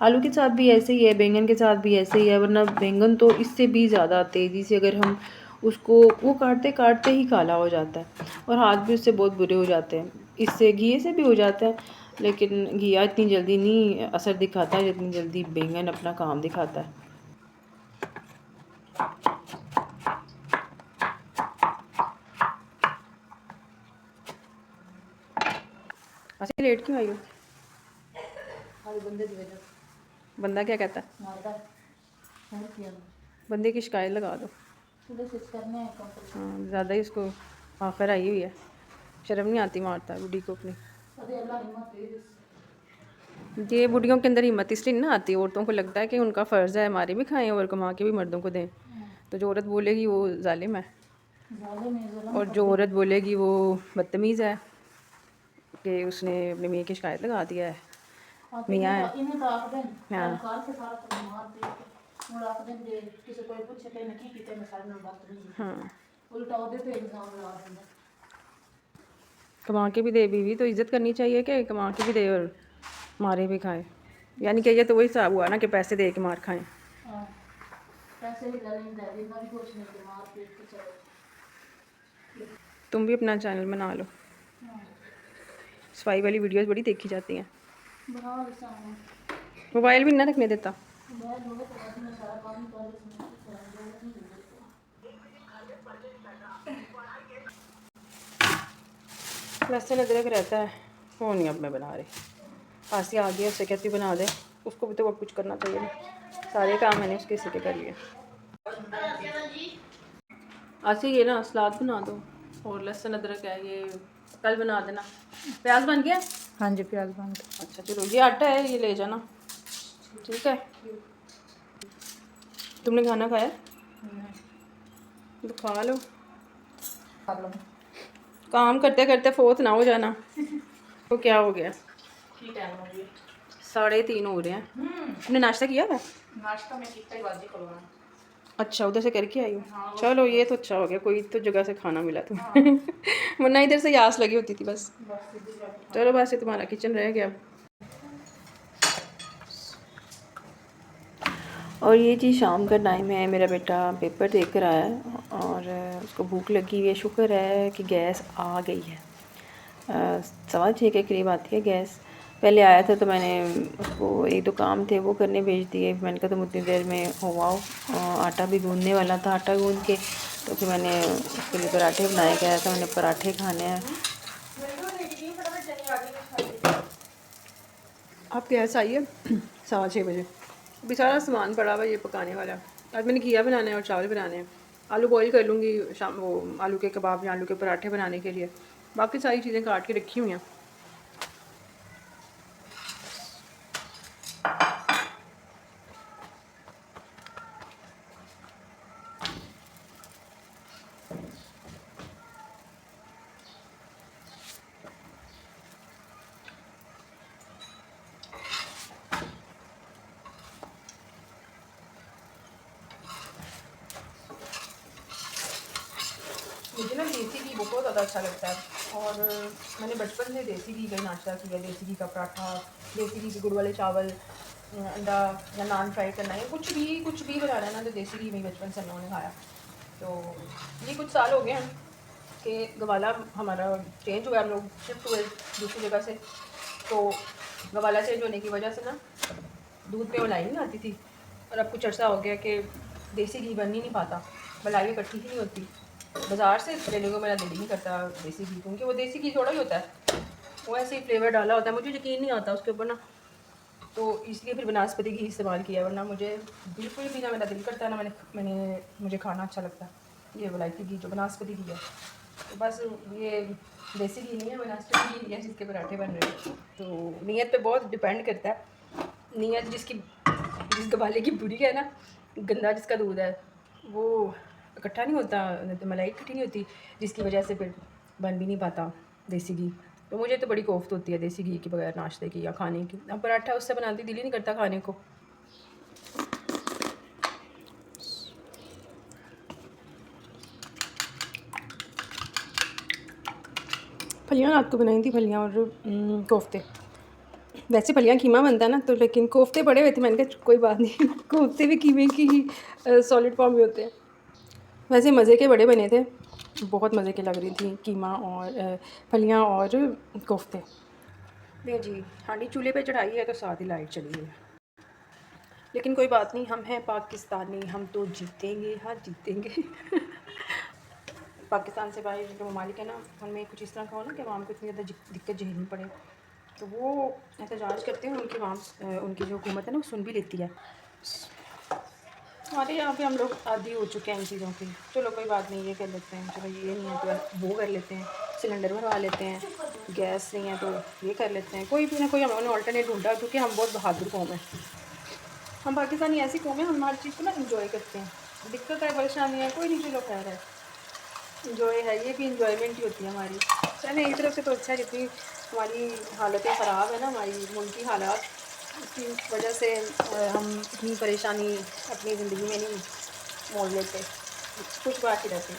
[SPEAKER 2] आलू के साथ भी ऐसे ही है, बैंगन के साथ भी ऐसे ही है, वरना बैंगन तो इससे भी ज़्यादा तेज़ी से अगर हम उसको वो काटते काटते ही काला हो जाता है, और हाथ भी उससे बहुत बुरे हो जाते हैं। इससे घिये से भी हो जाता है, लेकिन घिया इतनी जल्दी नहीं असर दिखाता है जितनी जल्दी बैंगन अपना काम दिखाता है।
[SPEAKER 1] अच्छा लेट क्यों आई हो? बंदा क्या कहता है? बंदे की शिकायत लगा दो। हाँ, ज़्यादा ही उसको आखिर आई हुई है, शर्म नहीं आती मारता बूढ़ी को अपनी। ये बूढ़ियों के अंदर हिम्मत इसलिए नहीं ना आती, औरतों को लगता है कि उनका फ़र्ज़ है हमारे भी खाएं और कमा के भी मर्दों को दें। तो जो औरत बोलेगी वो जालिम है, और जो औरत बोलेगी वो बदतमीज़ है कि उसने अपने मियाँ की शिकायत लगा दिया है। मियाँ है, हाँ, हाँ, कमा के भी दे बीवी तो इज़्ज़त करनी चाहिए कि कमा के भी दे और मारे भी खाएं, यानी कि ये तो वही हिसाब हुआ ना कि पैसे दे के मार खाएं। तुम भी अपना चैनल बना लो, सफाई वाली वीडियोस बड़ी देखी जाती हैं। मोबाइल भी ना रखने देता। लहसुन अदरक रहता है, वो नहीं अब मैं बना रही। आसिया आ गया, उससे कहती बना दे, उसको भी तो कुछ करना चाहिए ना, सारे काम मैंने उसके सिके कर लिए। आसिया ये ना सलाद बना दो, और लहसुन अदरक है ये कल बना देना। प्याज बन गया?
[SPEAKER 2] हाँ जी, प्याज बन गया।
[SPEAKER 1] अच्छा चलो, ये आटा है, ये ले जाना, ठीक है। तुमने खाना खाया? तो खा लो, काम करते करते फोत ना हो जाना। तो क्या हो गया? 3:30 हो रहे हैं। तुमने नाश्ता किया था?
[SPEAKER 2] नाश्ता में कितना बाजी करवाना।
[SPEAKER 1] अच्छा, उधर से करके आई हो। चलो ये तो अच्छा हो गया, कोई तो जगह से खाना मिला तुम्हें। वरना इधर से यास लगी होती थी बस। चलो बस ये तुम्हारा किचन रह गया।
[SPEAKER 2] और ये जी शाम का टाइम है, मेरा बेटा पेपर देख कर आया है और उसको भूख लगी हुई है। शुक्र है कि गैस आ गई है, 6:15 के करीब आती है गैस। पहले आया था तो मैंने उसको एक दो काम थे वो करने भेज दिए। मैंने कहा तुम उतनी देर में हो आओ। आटा भी गूंदने वाला था, आटा गूंद के तो फिर मैंने उसके लिए पराठे बनाए। गया था मैंने पराठे खाने हैं।
[SPEAKER 1] आप गैस आई है 6:15 बजे, अभी सारा सामान पड़ा हुआ ये पकाने वाला। आज मैंने घिया बनाना है और चावल बनाने हैं। आलू बॉईल कर लूँगी शाम, वो आलू के कबाब या आलू के पराठे बनाने के लिए। बाकी सारी चीज़ें काट के रखी हुई हैं। मुझे ना देसी घी बहुत ज़्यादा अच्छा लगता है, और मैंने बचपन से देसी घी का ही नाश्ता किया। देसी घी का पराठा, देसी घी के गुड़ वाले चावल, अंडा या नान फ्राई करना है, कुछ भी बनाना है ना, तो देसी घी में ही बचपन से हम लोगों ने खाया। तो ये कुछ साल हो गए हैं कि गवाला हमारा चेंज हुआ, हम लोग शिफ्ट हुए दूसरी जगह से। तो गवाला चेंज होने की वजह से ना दूध पे मलाई नहीं आती थी, और अब कुछ अर्सा हो गया कि देसी घी बन ही नहीं पाता, मलाई इकट्ठी ही नहीं होती। बाज़ार से लेने को मेरा दिल ही नहीं करता देसी घी, क्योंकि वो देसी घी थोड़ा ही होता है, वो ऐसे ही फ्लेवर डाला होता है, मुझे यकीन नहीं आता उसके ऊपर ना। तो इसलिए फिर बनास्पति घी इस्तेमाल किया, वरना मुझे बिल्कुल भी ना मेरा दिल करता है ना मुझे खाना अच्छा लगता है ये वलायती घी जो बनास्पति घी है। तो बस ये देसी घी नहीं है, बनास्पति घी है जिसके पराठे बन रहे हैं। तो नीयत पे बहुत डिपेंड करता है। नीयत जिस गवाले की बुरी है ना, गंदा जिसका दूध है, वो इकट्ठा नहीं होता, तो मलाई इकट्ठी नहीं होती, जिसकी वजह से फिर बन भी नहीं पाता देसी घी। तो मुझे तो बड़ी कोफ्त होती है देसी घी के बगैर नाश्ते की या खाने की। अब पराठा उससे बनाती दिल ही नहीं करता खाने को। फलियाँ रात को बनाई थी, फलियाँ और कोफ्ते। वैसे फलियाँ कीमा बनता है ना, तो लेकिन कोफ्ते पड़े हुए थे, मैंने कहा कोई बात नहीं, कोफ्ते भी कीमे की ही सॉलिड फॉर्म में होते हैं। वैसे मज़े के बड़े बने थे, बहुत मज़े के लग रही थी कीमा और फलियाँ और कोफ्ते। नहीं जी, हांडी चूल्हे पे चढ़ाई है तो साथ ही लाइट चली है, लेकिन कोई बात नहीं, हम हैं पाकिस्तानी, हम तो जीतेंगे, हाँ जीतेंगे। पाकिस्तान से बाहर जो ममालिक है ना, उनमें कुछ इस तरह का हो ना कि आवाम को इतनी ज़्यादा दिक्कत झेलनी पड़े, तो वो एहतजाज करते हैं, उनकी जो हुकूमत है ना वो सुन भी लेती है। हमारे यहाँ पे हम लोग आदी हो चुके हैं इन चीज़ों की। चलो कोई बात नहीं, ये कर लेते हैं, चलो ये नहीं है तो वो कर लेते हैं, सिलेंडर भरवा लेते हैं, गैस नहीं है तो ये कर लेते हैं, कोई भी ना कोई हम लोगों ने ऑल्टरनेट ढूंढा, क्योंकि हम बहुत बहादुर कौम है। हम पाकिस्तानी ऐसी कौम है, हम हर चीज़ को ना इंजॉय करते हैं। दिक्कत है, परेशानी है, कोई नहीं, चलो खैर है, इंजॉय है, ये भी इंजॉयमेंट ही होती है हमारी। चले एक तरफ से तो अच्छा है, जितनी हमारी हालतें ख़राब है ना, हमारी मुल्क की हालात, उसकी वजह से हम इतनी परेशानी अपनी ज़िंदगी में नहीं मोल लेते, खुश बात ही रहते।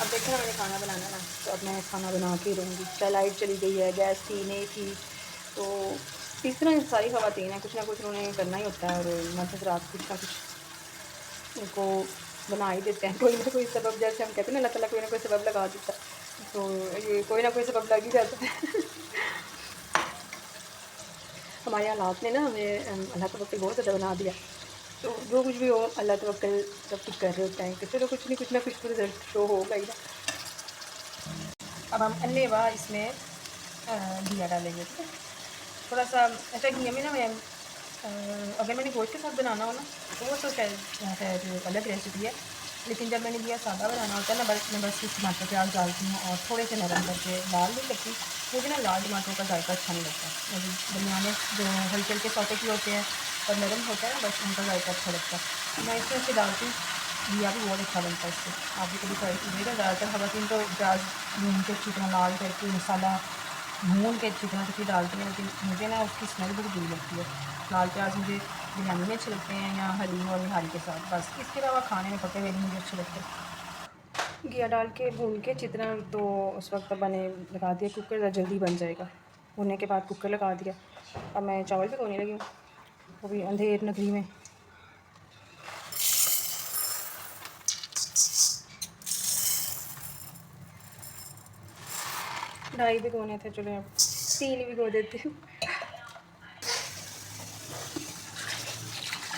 [SPEAKER 1] अब
[SPEAKER 2] देखा ना मैंने खाना बनाना ना, तो अब मैं खाना बना के रहूँगी। चाहे लाइट चली गई है, गैस थी नहीं थी, तो इस तरह सारी ख़वातीन हैं, कुछ ना कुछ उन्होंने करना ही होता है और मर्द हज़रात कुछ ना कुछ उनको बना ही देते हैं। कोई ना कोई सबब, जैसे हम कहते हैं ना अल्लाह ताला कोई ना कोई सबब लगा देता है, तो ये कोई ना कोई सबब लग ही जाता है। हमारे हालात ने ना हमें अल्लाह तवक्कुल बहुत ज़्यादा बना दिया। तो जो कुछ भी हो अल्लाह तवक्कुल सब कुछ कर रहे होते हैं कि चलो कुछ नहीं कुछ ना कुछ तो रिज़ल्ट शो होगा ही ना। अब हम अन्नेवा इसमें घिया डालेंगे, ठीक है। थोड़ा सा अच्छा घिया में ना मैं अगर मैंने गोश्त के साथ बनाना हो ना तो वो तो शायद अलग रेसिपी है, लेकिन जब मैंने घिया सादा बनाना होता है ना, बस मैं बस सिर्फ टमाटर प्याज डालती हूँ और थोड़े से नरम करके लाल नहीं लगती। मुझे ना लाल टमाटरों का जायका अच्छा नहीं लगता, मुझे दरमियाने जो हल्के हल्के सौते के होते हैं और नरम होता है ना, बस उनका जायका अच्छा लगता है। मैं इसमें से डालती हूँ, घिया भी बहुत अच्छा बनता है इससे। आप भी कभी ट्राई कीजिएगा। ज़्यादातर ख़वातीन तो प्याज भून के अच्छी तरह लाल करके मसाला भून के अच्छी तरह से फिर डालती हैं, लेकिन मुझे ना उसकी स्मेल बड़ी बुरी लगती है। लाल प्याज मुझे बिरयानी में अच्छे लगते हैं या हलीम और निहारी के साथ, बस इसके अलावा खाने में पके हुए नहीं मुझे अच्छे लगते। घिया डाल के भून के अच्छी तरह, तो उस वक्त मैंने लगा दिया कुकर, जल्दी बन जाएगा। भुनने के बाद कुकर लगा दिया। अब मैं चावल भी धोने लगी हूँ, वो भी अंधेर नगरी में। ढाई भिगोने थे, चलो अब 3 ही भिगो देती हूँ।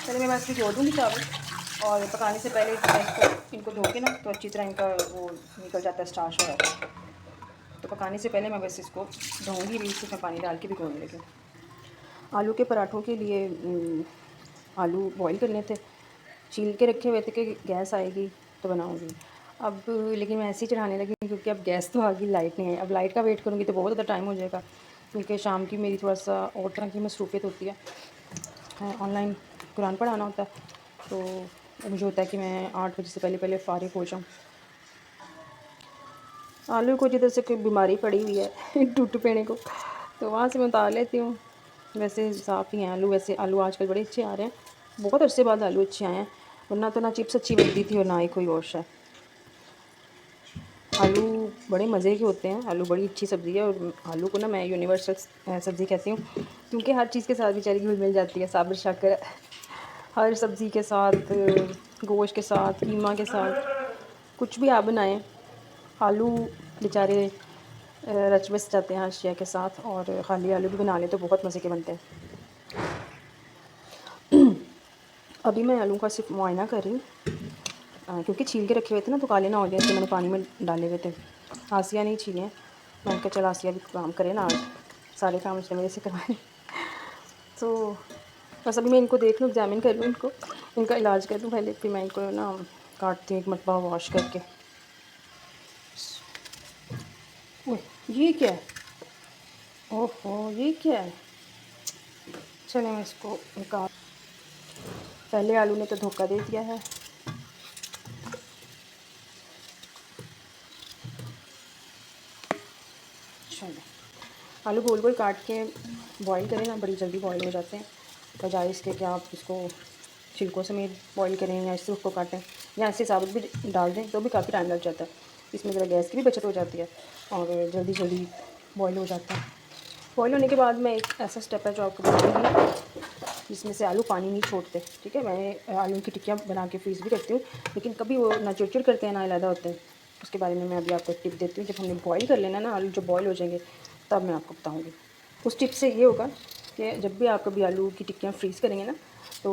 [SPEAKER 2] पहले मैं बस भिगो दूँगी चावल, और पकाने से पहले इनको धो के ना तो अच्छी तरह इनका वो निकल जाता है, स्टार्च हो जाता है। तो पकाने से पहले मैं बस इसको धोऊँगी भी, इसमें पानी डाल के भिगोने लगी। आलू के पराठों के लिए आलू बॉईल करने थे, छील के रखे हुए थे कि गैस आएगी तो बनाऊँगी। अब लेकिन मैं ऐसे ही चढ़ाने लगी क्योंकि अब गैस तो आ गई, लाइट नहीं है। अब लाइट का वेट करूँगी तो बहुत ज़्यादा टाइम हो जाएगा, क्योंकि शाम की मेरी थोड़ा सा और तरह की मसरूफ़ियत होती है। ऑनलाइन कुरान पढ़ाना होता है, तो मुझे होता है कि मैं 8 बजे से पहले पहले फ़ारिग हो जाऊँ। आलू को जिधर से कोई बीमारी पड़ी हुई है टूट पेने को, तो वहाँ से मैं उतार लेती हूँ। वैसे साफ़ ही हैं आलू, वैसे आलू आजकल बड़े अच्छे आ रहे हैं, बहुत अरसे बाद आलू अच्छे आए हैं, वरना तो ना चिप्स अच्छी बनती थी और ना ही कोई और शायद। आलू बड़े मज़े के होते हैं, आलू बड़ी अच्छी सब्ज़ी है, और आलू को ना मैं यूनिवर्सल सब्ज़ी कहती हूँ, क्योंकि हर चीज़ के साथ बेचारी घुल मिल जाती है, साबिर शक्कर हर सब्ज़ी के साथ, गोश्त के साथ, कीमा के साथ, कुछ भी आप बनाएं, आलू बेचारे रच बस जाते हैं अशिया के साथ। और खाली आलू भी बना लें तो बहुत मज़े के बनते हैं। अभी मैं आलू का सिर्फ मुआयना कर रही हूँ, क्योंकि छील के रखे हुए थे ना तो काले ना हो जाए, तो मैंने पानी में डाले हुए थे। आसिया नहीं छीले हैं, मैंने कहा चल आसिया भी काम करे ना, आज सारे काम उसने मेरे से करवाए। तो बस अभी मैं इनको देख लूँ, एग्जामिन कर लूँ इनको, इनका इलाज कर लूँ पहले, फिर मैं इनको ना काटती हूँ एक मरतबा वॉश करके। ओह ये क्या है, ओहो ये क्या है। चलिए मैं इसको निकाल, पहले आलू ने तो धोखा दे दिया है। चलो आलू गोल गोल काट के बॉईल करें ना, बड़ी जल्दी बॉईल हो जाते हैं, बजाय इसके कि आप इसको छिलकों समेत बॉईल करें या इससे उसको काटें या ऐसे साबुत भी डाल दें तो भी काफ़ी टाइम लग जाता है। इसमें ज़रा गैस की भी बचत हो जाती है और जल्दी जल्दी बॉईल हो जाता है। बॉईल होने के बाद मैं एक ऐसा स्टेप है जो आपको बताऊँगी जिसमें से आलू पानी नहीं छोड़ते, ठीक है। मैं आलू की टिक्कियाँ बना के फ्रीज़ भी रखती हूँ, लेकिन कभी वो ना चिड़चिड़ करते हैं ना अलहदा होते हैं। उसके बारे में मैं अभी आपको एक टिप देती हूँ। जब हमने बॉईल कर लेना ना आलू, जब बॉईल हो जाएंगे तब मैं आपको बताऊँगी। उस टिप से ये होगा कि जब भी आप कभी आलू की टिक्कियाँ फ्रीज़ करेंगे ना, तो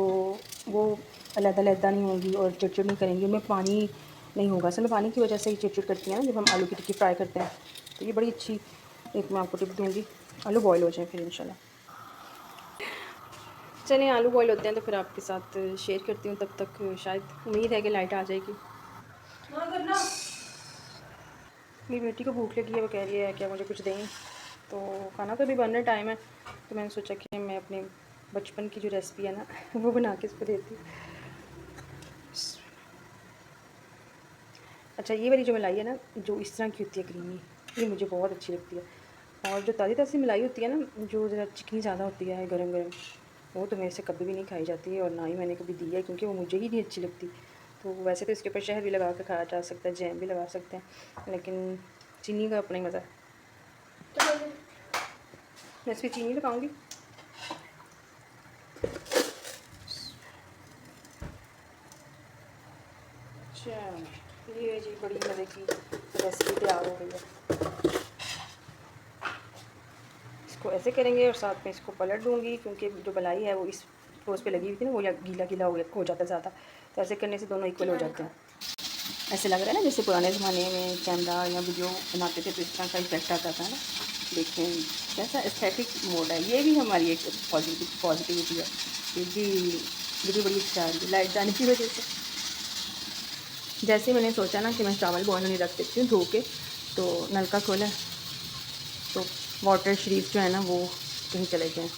[SPEAKER 2] वो अलहदा नहीं होंगी और चिड़चिड़ नहीं करेंगी, उनमें पानी नहीं होगा। असल में पानी की वजह से ही चिड़चिड़ करती हैं ना जब हम आलू की टिक्की फ्राई करते हैं। तो ये बड़ी अच्छी एक मैं आपको टिप दूँगी, आलू बॉईल हो जाए फिर इंशाल्लाह। चलिए आलू बॉईल होते हैं तो फिर आपके साथ शेयर करती हूँ, तब तक शायद उम्मीद है कि लाइट आ जाएगी। मेरी बेटी को भूख लगी है, वो कह रही है क्या मुझे कुछ दें, तो खाना तो अभी बनने टाइम है, तो मैंने सोचा कि मैं अपने बचपन की जो रेसिपी है ना वो बना के इसको देती हूँ। अच्छा ये वाली जो मलाई है ना, जो इस तरह की होती है क्रीमी, ये मुझे बहुत अच्छी लगती है। और जो ताज़ी ताज़ी मलाई होती है ना, जो ज़रा चिकनी ज़्यादा होती है गरम गरम, वो तो मेरे से कभी भी नहीं खाई जाती है और ना ही मैंने कभी दी है, क्योंकि वो मुझे ही नहीं अच्छी लगती। तो वैसे तो इसके ऊपर शहद भी लगा कर खाया जा सकता है, जैम भी लगा सकते हैं, लेकिन चीनी का अपना ही मज़ा है। मैं इस पर चीनी लगाऊंगी। अच्छा, ये जी बड़ी मज़े की रेसिपी तैयार हो गई है। इसको ऐसे करेंगे और साथ में इसको पलट दूंगी, क्योंकि जो मलाई है वो इस टोस्ट पे लगी हुई थी ना, वो या गीला गीला हो जाता है ज़्यादा, तो ऐसे करने से दोनों इक्वल हो जाते हैं। ऐसे लग रहा है ना जैसे पुराने ज़माने में कैमरा या वीडियो बनाते थे तो इस तरह का इफेक्ट आता था ना। देखें कैसा एस्थेटिक मोड है, ये भी हमारी एक पॉजिटिविटी है। ये भी बड़ी अच्छा है लाइट जाने की वजह से। जैसे मैंने सोचा ना कि मैं चावल बॉयल नहीं रख देती हूँ धो के, तो नलका खोला तो वाटर शरीफ जो है ना वो कहीं चले गए,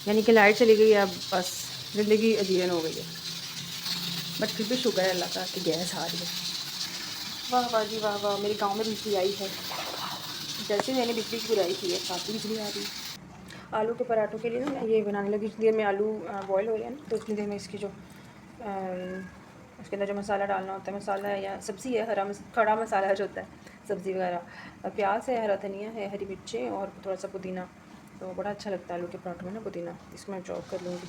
[SPEAKER 2] यानी कि लाइट चली गई, अब बस ज़िंदगी अजीवन हो गई है। बट फिर भी शुक्र है अल्लाह का कि गैस आ रही है। वाह वाह जी वाह वाह, मेरे गांव में बिजली आई है। जैसे मैंने बिजली की बुराई की है काफ़ी बिजली आ रही है। आलू के पराठों के लिए ना मैं ये बनाने लगी, इतनी देर में आलू बॉयल हो रहे हैं ना, तो इतनी देर में इसकी जो उसके अंदर जो मसाला डालना होता है, मसाला है या सब्ज़ी है, खड़ा मसाला जो होता है सब्ज़ी वगैरह, प्याज है, हरा धनिया है, हरी मिर्चें और थोड़ा सा पुदीना, तो बड़ा अच्छा लगता है आलू के पराठों में ना पुदीना। इसको मैं चॉप कर लूँगी।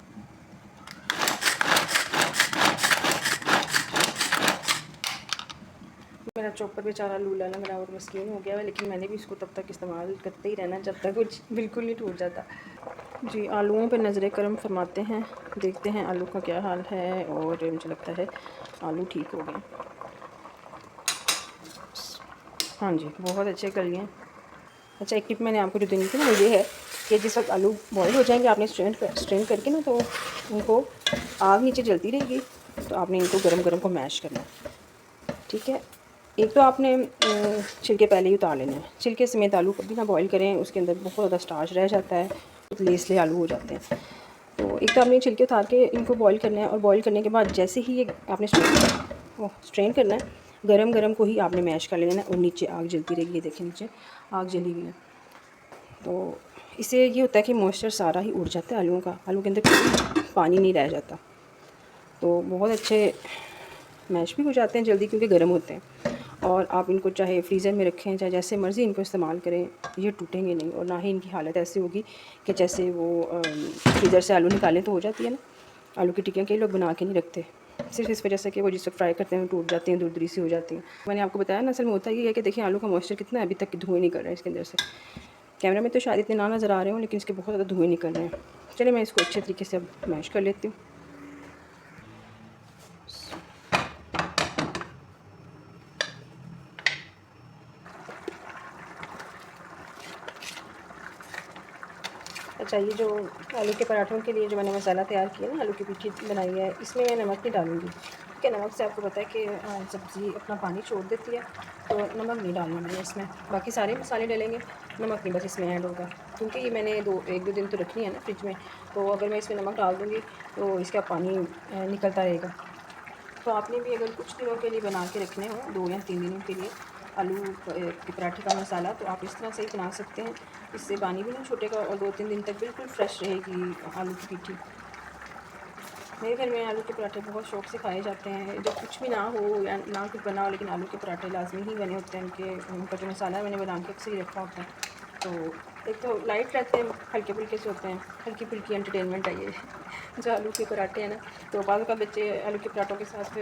[SPEAKER 2] मेरा चॉपर बेचारा लूला लंगड़ा और मस्कीन हो गया है, लेकिन मैंने भी इसको तब तक इस्तेमाल करते ही रहना जब तक कुछ बिल्कुल नहीं टूट जाता। जी, आलूओं पे नज़रें करम फरमाते हैं, देखते हैं आलू का क्या हाल है, और मुझे लगता है आलू ठीक हो गए। हाँ जी, बहुत अच्छे कर लिए। अच्छा, एक टिप मैंने आपको जो देनी थी ना वो ये है कि जिस वक्त आलू बॉयल हो जाएंगे आपने स्ट्रेन करके ना, तो उनको आग नीचे जलती रहेगी, तो आपने इनको गरम गरम को मैश करना है। ठीक है, एक तो आपने छिलके पहले ही उतार लेने हैं। छिलके समेत आलू कभी ना बॉईल करें, उसके अंदर बहुत ज़्यादा स्टार्च रह जाता है, लेसले आलू हो जाते हैं। तो एक तो आपने छिलके उतार के इनको बॉईल करना है, और बॉईल करने के बाद जैसे ही ये आपने स्ट्रेन करना है, गरम गरम को ही आपने मैश कर लेना है, और नीचे आग जलती रहेगी। ये देखें नीचे आग जली हुई है, तो इससे ये होता है कि मॉइस्चर सारा ही उड़ जाता है आलूओं का, आलू के अंदर कोई पानी नहीं रह जाता, तो बहुत अच्छे मैश भी हो जाते हैं जल्दी क्योंकि गर्म होते हैं। और आप इनको चाहे फ्रीज़र में रखें, चाहे जैसे मर्ज़ी इनको इस्तेमाल करें, ये टूटेंगे नहीं, और ना ही इनकी हालत ऐसी होगी कि जैसे वो फ्रीज़र से आलू निकालें तो हो जाती है ना, आलू की टिक्कियाँ कई लोग बना के नहीं रखते, सिर्फ इस वजह से कि वो जिस वक्त फ्राई करते हैं टूट जाती हैं, दूरदरी सी हो जाती हैं। मैंने आपको बताया ना, असल में होता ये है कि देखिए आलू का मॉइस्चर कितना है, अभी तक धुएँ निकल रहे हैं इसके अंदर से। कैमरा में तो शायद इतने ना नज़र आ रहे हों, लेकिन इसके बहुत ज़्यादा धुएँ निकल रहे हैं। चलिए मैं इसको अच्छे तरीके से अब मैश कर लेती हूँ। अच्छा, ये जो आलू के पराठों के लिए जो मैंने मसाला तैयार किया ना, आलू की पिट्ठी बनाई है, इसमें मैं नमक नहीं डालूँगी। ठीक है, नमक से आपको पता है कि सब्ज़ी अपना पानी छोड़ देती है, तो नमक नहीं डालना मैंने इसमें। बाकी सारे मसाले डलेंगे, नमक नहीं बस इसमें ऐड होगा, क्योंकि ये मैंने एक दो दिन तो रखनी है ना फ्रिज में, तो अगर मैं इसमें नमक डाल दूँगी तो इसका पानी निकलता रहेगा। तो आपने भी अगर कुछ दिनों के लिए बना के रखने हो, 2 या 3 दिनों के लिए आलू के पराठे का मसाला, तो आप इस तरह से ही बना सकते हैं। इससे पानी भी नहीं छूटेगा और 2-3 दिन तक बिल्कुल फ्रेश रहेगी आलू की पिट्ठी। मेरे घर में आलू के पराठे बहुत शौक़ से खाए जाते हैं, जब कुछ भी ना हो या ना कुछ बना हो, लेकिन आलू के पराठे लाज़मी ही बने होते हैं। उनका जो मसाला मैंने बना के अक्सर ही रखा होता है, तो एक तो लाइट रहते हैं, हल्के फुल्के से होते हैं, हल्की फुल्की एंटरटेनमेंट है ये जो आलू के पराठे हैं ना। तो बाज़ का बच्चे आलू के पराठों के साथ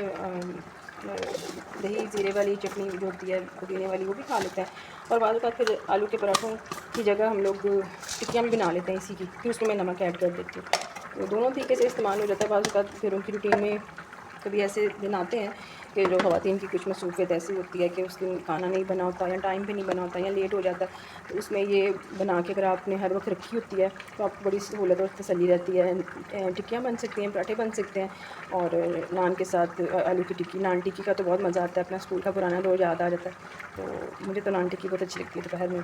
[SPEAKER 2] दही ज़ीरे वाली चटनी जो होती है पुदीने वाली, वो भी खा लेते हैं, और बाज़ का फिर आलू के पराठों की जगह हम लोग टिक्कियाँ भी बना लेते हैं इसी की, फिर उसमें मैं नमक ऐड कर देती हूँ। तो दोनों तरीके से इस्तेमाल हो जाता है। बाज़ फिर उनकी रूटीन में कभी ऐसे दिन आते हैं कि जो ख़वातीन की कुछ मसरूफ़ियत ऐसी होती है कि उस दिन खाना नहीं बना होता, या टाइम पे नहीं बना होता, या लेट हो जाता है, तो उसमें ये बना के अगर आपने हर वक्त रखी होती है तो आपको बड़ी सहूलत और तसल्ली रहती है। टिक्कियाँ बन सकती हैं, पराठे बन सकते हैं, और नान के साथ आलू की टिक्की, नान टिक्की का तो बहुत मज़ा आता है, अपना स्कूल का पुराना दौर याद आ जाता है। तो मुझे तो नान टिक्की बहुत अच्छी लगती है, दोपहर में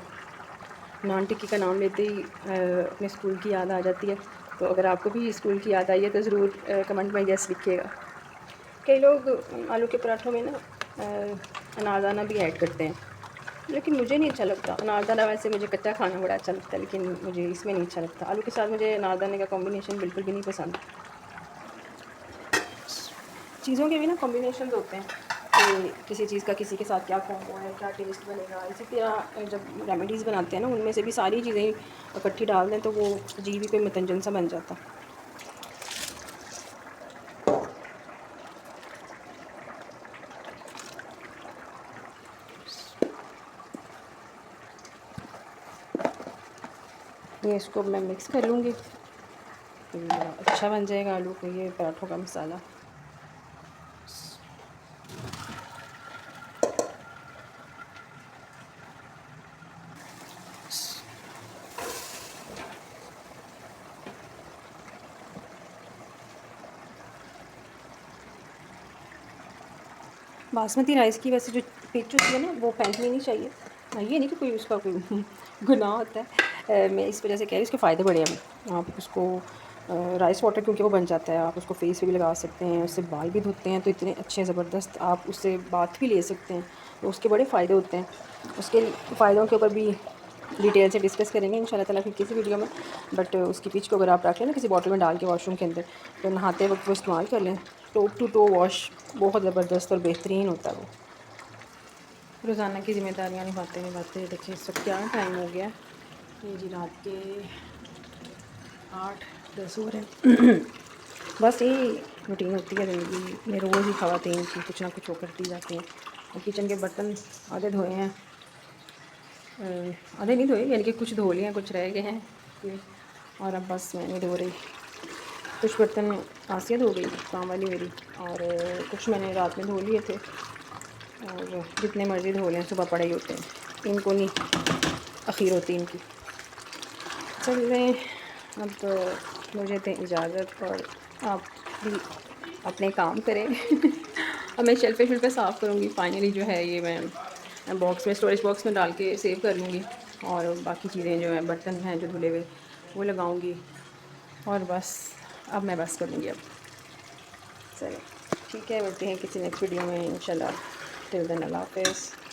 [SPEAKER 2] नान टिक्की का नाम लेते ही अपने स्कूल की याद आ जाती है। तो अगर आपको भी स्कूल की याद आई है तो ज़रूर कमेंट में यस लिखिएगा। कई लोग आलू के पराठों में ना अनारदाना भी ऐड करते हैं, लेकिन मुझे नहीं अच्छा लगता अनारदाना। वैसे मुझे कच्चा खाना बड़ा अच्छा लगता है, लेकिन मुझे इसमें नहीं अच्छा लगता। आलू के साथ मुझे अनारदाने का कॉम्बिनेशन बिल्कुल भी नहीं पसंद।
[SPEAKER 1] चीज़ों के भी ना कॉम्बिनेशन होते हैं कि किसी चीज़ का किसी के साथ क्या कॉम्बो है, क्या टेस्ट बनेगा। इसी तरह जब रेमेडीज़ बनाते हैं ना, उनमें से भी सारी चीज़ें इकट्ठी डाल दें तो वो अजीब ही कोई मतंजन सा बन जाता। ये इसको मैं मिक्स कर लूँगी, अच्छा बन जाएगा आलू के ये पराठों का मसाला। बासमती राइस की वैसे जो पिच होती है ना, वो फेंकनी नहीं चाहिए। ये नहीं कि कोई उसका कोई गुनाह होता है। मैं इस वजह से कह रही हूँ उसके फ़ायदे बड़े हैं। आप उसको राइस वाटर क्योंकि वो बन जाता है, आप उसको फेस पे भी लगा सकते हैं, उससे बाल भी धोते हैं तो इतने अच्छे ज़बरदस्त, आप उससे बाथ भी ले सकते हैं, तो उसके बड़े फ़ायदे होते हैं। उसके फ़ायदों के ऊपर भी डिटेल से डिस्कस करेंगे इंशाल्लाह ताला फिर किसी वीडियो में। बट उसकी पिच को अगर आप रख लें ना किसी बॉटल में डाल के वॉशरूम के अंदर, तो नहाते वक्त वो इस्तेमाल कर लें, टॉप टू टो वॉश बहुत ज़बरदस्त और बेहतरीन होता है वो। रोज़ाना की ज़िम्मेदारियाँ निभाते निभाते देखिए इस वक्त क्या टाइम हो गया, ये जी रात के 8-10 हो रहे हैं। बस यही रूटीन होती है ज़िंदगी में, रोज़ ही ख़वातीन की कुछ ना कुछ वो करती जाती हैं। और किचन के बर्तन आधे धोए हैं, आधे नहीं धोए, यानी कि कुछ धो लिए हैं, कुछ रह गए हैं और अब बस मैं नहीं धो रही। कुछ बर्तन आसिया धो गई काम वाली मेरी, और कुछ मैंने रात में धो लिए थे, और जितने मर्ज़ी धो लें सुबह पड़े ही होते हैं, इनको नहीं अखीर होती इनकी। चल रहे अब मुझे दें इजाज़त और आप भी अपने काम करें। अब मैं शेल्फ़े शुल्फ़े साफ़ करूँगी। फाइनली जो है ये मैं बॉक्स में, स्टोरेज बॉक्स में डाल के सेव कर लूँगी, और बाकी चीज़ें जो हैं, बर्तन हैं जो धुले हुए, वो लगाऊँगी, और बस अब मैं बस करूँगी अब। चलो ठीक है, मिलते हैं किसी नेक्स्ट वीडियो में इंशाल्लाह। टिल देन अल्लाह हाफ़िज़।